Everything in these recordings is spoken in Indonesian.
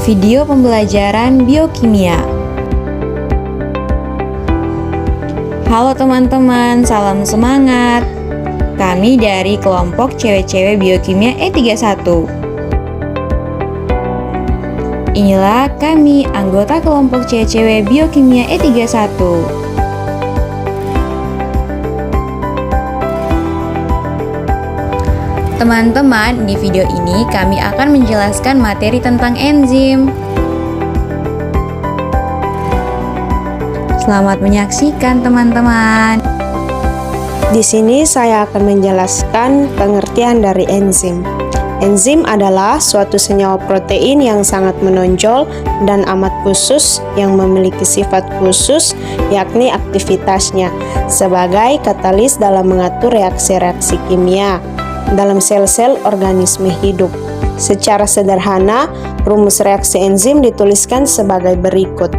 video pembelajaran biokimia. Halo teman-teman, salam semangat. Kami dari kelompok cewek-cewek biokimia E31. Inilah kami, anggota kelompok cewek-cewek biokimia E31. Teman-teman, di video ini kami akan menjelaskan materi tentang enzim. Selamat menyaksikan teman-teman. Di sini saya akan menjelaskan pengertian dari enzim. Enzim adalah suatu senyawa protein yang sangat menonjol dan amat khusus yang memiliki sifat khusus, yakni aktivitasnya sebagai katalis dalam mengatur reaksi-reaksi kimia dalam sel-sel organisme hidup. Secara sederhana, rumus reaksi enzim dituliskan sebagai berikut.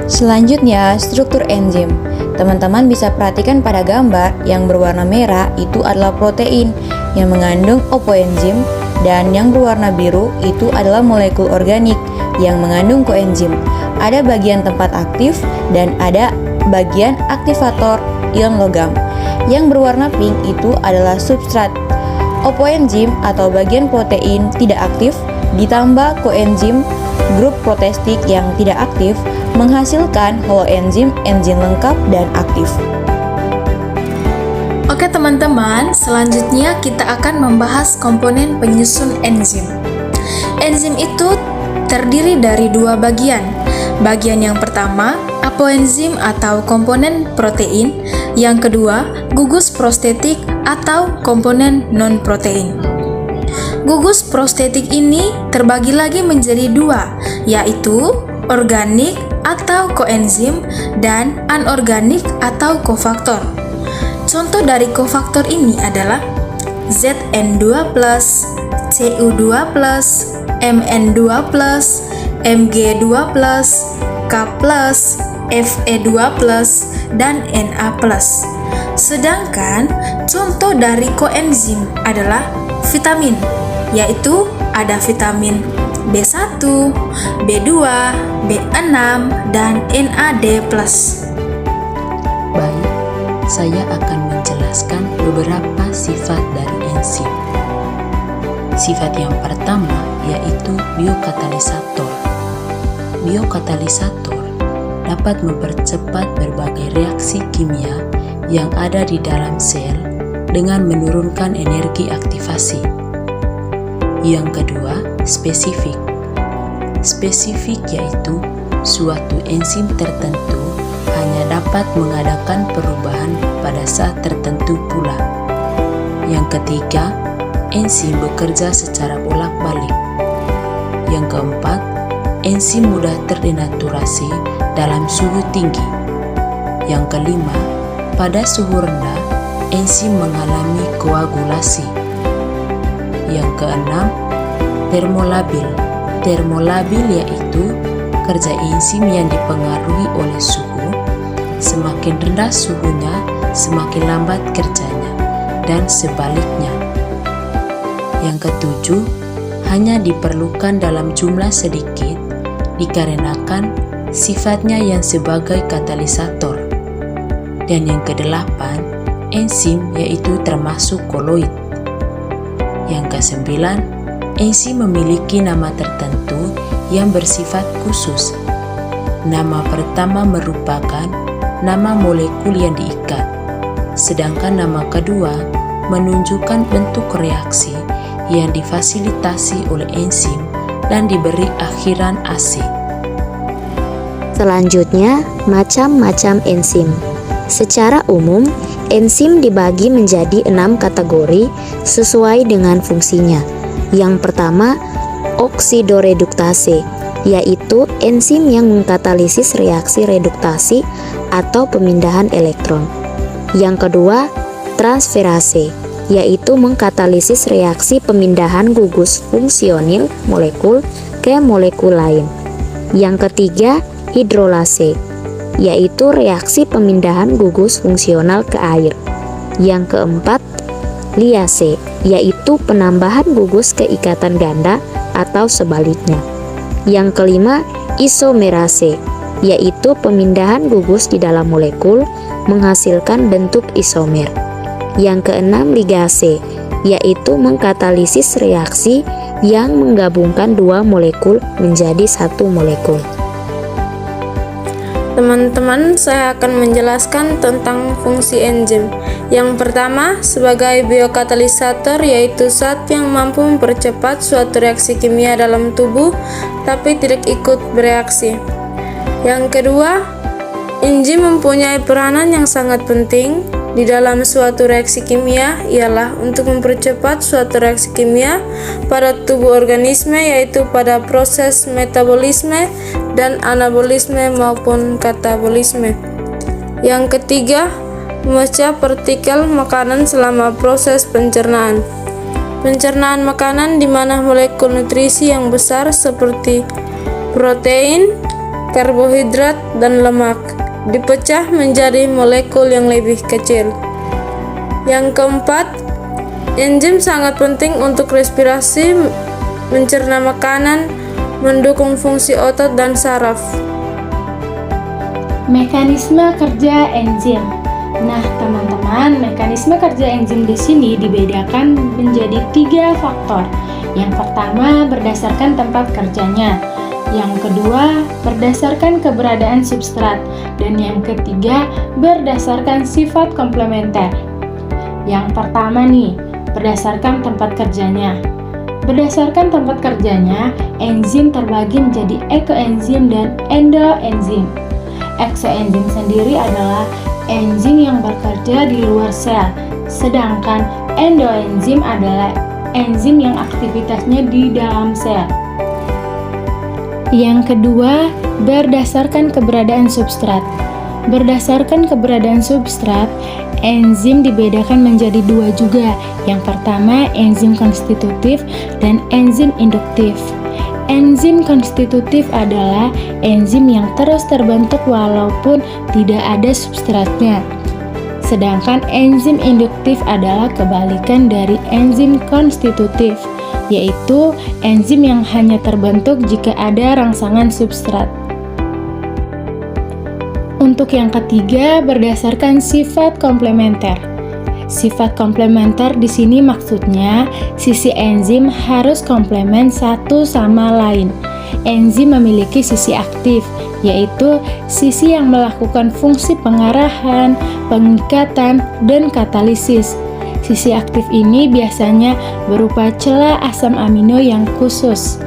Selanjutnya, struktur enzim. Teman-teman bisa perhatikan pada gambar yang berwarna merah itu adalah protein yang mengandung opoenzim, dan yang berwarna biru itu adalah molekul organik yang mengandung koenzim. Ada bagian tempat aktif dan ada bagian aktivator ion logam. Yang berwarna pink itu adalah substrat. Opoenzim atau bagian protein tidak aktif ditambah koenzim grup protestik yang tidak aktif menghasilkan holoenzim, enzim lengkap dan aktif. Oke teman-teman, selanjutnya kita akan membahas komponen penyusun enzim. Enzim itu terdiri dari dua bagian. Bagian yang pertama, apoenzim atau komponen protein. Yang kedua, gugus prostetik atau komponen non-protein. Gugus prostetik ini terbagi lagi menjadi dua, yaitu organik atau koenzim dan anorganik atau kofaktor. Contoh dari kofaktor ini adalah Zn2+, Cu2+, Mn2+, Mg2+, K+, Fe2+, dan Na+. Sedangkan contoh dari koenzim adalah vitamin, yaitu ada vitamin B1, B2, B6, dan NAD+. Baik, saya akan menjelaskan beberapa sifat dari enzim. Sifat yang pertama yaitu biokatalisator. Biokatalisator dapat mempercepat berbagai reaksi kimia yang ada di dalam sel dengan menurunkan energi aktivasi. Yang kedua, spesifik. Spesifik yaitu suatu enzim tertentu hanya dapat mengadakan perubahan pada saat tertentu pula. Yang ketiga, enzim bekerja secara bolak-balik. Yang keempat, enzim mudah terdenaturasi dalam suhu tinggi. Yang kelima, pada suhu rendah, enzim mengalami koagulasi. Yang keenam, termolabil. Termolabil yaitu kerja enzim yang dipengaruhi oleh suhu. Semakin rendah suhunya, semakin lambat kerjanya, dan sebaliknya. Yang ketujuh, hanya diperlukan dalam jumlah sedikit dikarenakan sifatnya yang sebagai katalisator. Dan yang kedelapan, enzim yaitu termasuk koloid. Yang kesembilan, enzim memiliki nama tertentu yang bersifat khusus. Nama pertama merupakan nama molekul yang diikat, sedangkan nama kedua menunjukkan bentuk reaksi yang difasilitasi oleh enzim dan diberi akhiran AC. Selanjutnya, macam-macam enzim. Secara umum, enzim dibagi menjadi 6 kategori sesuai dengan fungsinya. Yang pertama, oksidoreduktase, yaitu enzim yang mengkatalisis reaksi reduktasi atau pemindahan elektron. Yang kedua, transferase, yaitu mengkatalisis reaksi pemindahan gugus fungsionil molekul ke molekul lain. Yang ketiga, hidrolase, yaitu reaksi pemindahan gugus fungsional ke air. Yang keempat, liase, yaitu penambahan gugus ke ikatan ganda atau sebaliknya. Yang kelima, isomerase, yaitu pemindahan gugus di dalam molekul menghasilkan bentuk isomer. Yang keenam, ligase, yaitu mengkatalisis reaksi yang menggabungkan dua molekul menjadi satu molekul. Teman-teman, saya akan menjelaskan tentang fungsi enzim. Yang pertama, sebagai biokatalisator, yaitu zat yang mampu mempercepat suatu reaksi kimia dalam tubuh tapi tidak ikut bereaksi. Yang kedua, enzim mempunyai peranan yang sangat penting di dalam suatu reaksi kimia, ialah untuk mempercepat suatu reaksi kimia pada tubuh organisme, yaitu pada proses metabolisme dan anabolisme maupun katabolisme. Yang ketiga, memecah partikel makanan selama proses pencernaan. Pencernaan makanan di mana molekul nutrisi yang besar seperti protein, karbohidrat, dan lemak dipecah menjadi molekul yang lebih kecil. Yang keempat, enzim sangat penting untuk respirasi, mencerna makanan, mendukung fungsi otot dan saraf. Mekanisme kerja enzim. Nah, teman-teman, mekanisme kerja enzim di sini dibedakan menjadi 3 faktor. Yang pertama, berdasarkan tempat kerjanya. Yang kedua, berdasarkan keberadaan substrat, dan yang ketiga, berdasarkan sifat komplementer. Yang pertama nih, berdasarkan tempat kerjanya. Berdasarkan tempat kerjanya, enzim terbagi menjadi ekoenzim dan endoenzim. Eksoenzim sendiri adalah enzim yang bekerja di luar sel, sedangkan endoenzim adalah enzim yang aktivitasnya di dalam sel. Yang kedua, berdasarkan keberadaan substrat. Berdasarkan keberadaan substrat, enzim dibedakan menjadi 2 juga. Yang pertama, enzim konstitutif dan enzim induktif. Enzim konstitutif adalah enzim yang terus terbentuk walaupun tidak ada substratnya. Sedangkan enzim induktif adalah kebalikan dari enzim konstitutif, yaitu enzim yang hanya terbentuk jika ada rangsangan substrat. Untuk yang ketiga, berdasarkan sifat komplementer. Sifat komplementer di sini maksudnya sisi enzim harus komplement satu sama lain. Enzim memiliki sisi aktif, yaitu sisi yang melakukan fungsi pengarahan, pengikatan, dan katalisis. Sisi aktif ini biasanya berupa celah asam amino yang khusus.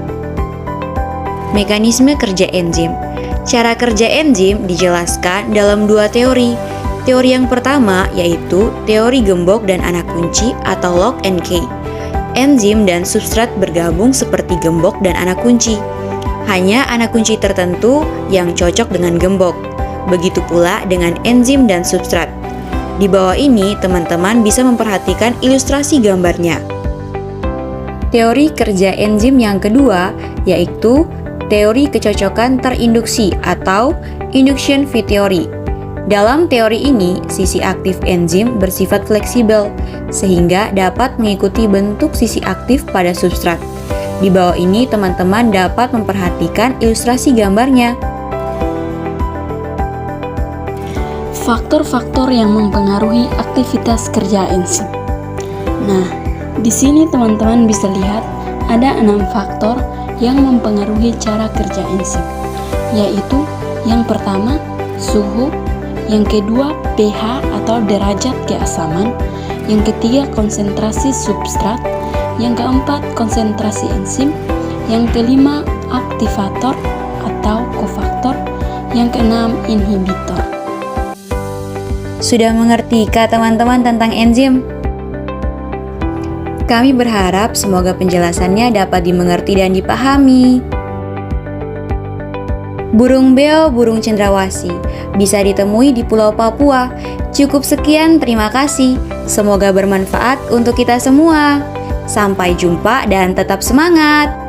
Mekanisme kerja enzim. Cara kerja enzim dijelaskan dalam 2 teori. Teori yang pertama yaitu teori gembok dan anak kunci atau lock and key. Enzim dan substrat bergabung seperti gembok dan anak kunci. Hanya anak kunci tertentu yang cocok dengan gembok. Begitu pula dengan enzim dan substrat. Di bawah ini, teman-teman bisa memperhatikan ilustrasi gambarnya. Teori kerja enzim yang kedua yaitu teori kecocokan terinduksi atau induction fit theory. Dalam teori ini, sisi aktif enzim bersifat fleksibel sehingga dapat mengikuti bentuk sisi aktif pada substrat. Di bawah ini, teman-teman dapat memperhatikan ilustrasi gambarnya. Faktor-faktor yang mempengaruhi aktivitas kerja enzim. Nah, di sini teman-teman bisa lihat ada 6 faktor yang mempengaruhi cara kerja enzim, yaitu yang pertama, suhu, yang kedua, pH atau derajat keasaman, yang ketiga, konsentrasi substrat, yang keempat, konsentrasi enzim, yang kelima, aktivator atau kofaktor, yang keenam, inhibitor. Sudah mengertikah teman-teman tentang enzim? Kami berharap semoga penjelasannya dapat dimengerti dan dipahami. Burung beo, burung cendrawasih, bisa ditemui di Pulau Papua. Cukup sekian, terima kasih. Semoga bermanfaat untuk kita semua. Sampai jumpa dan tetap semangat!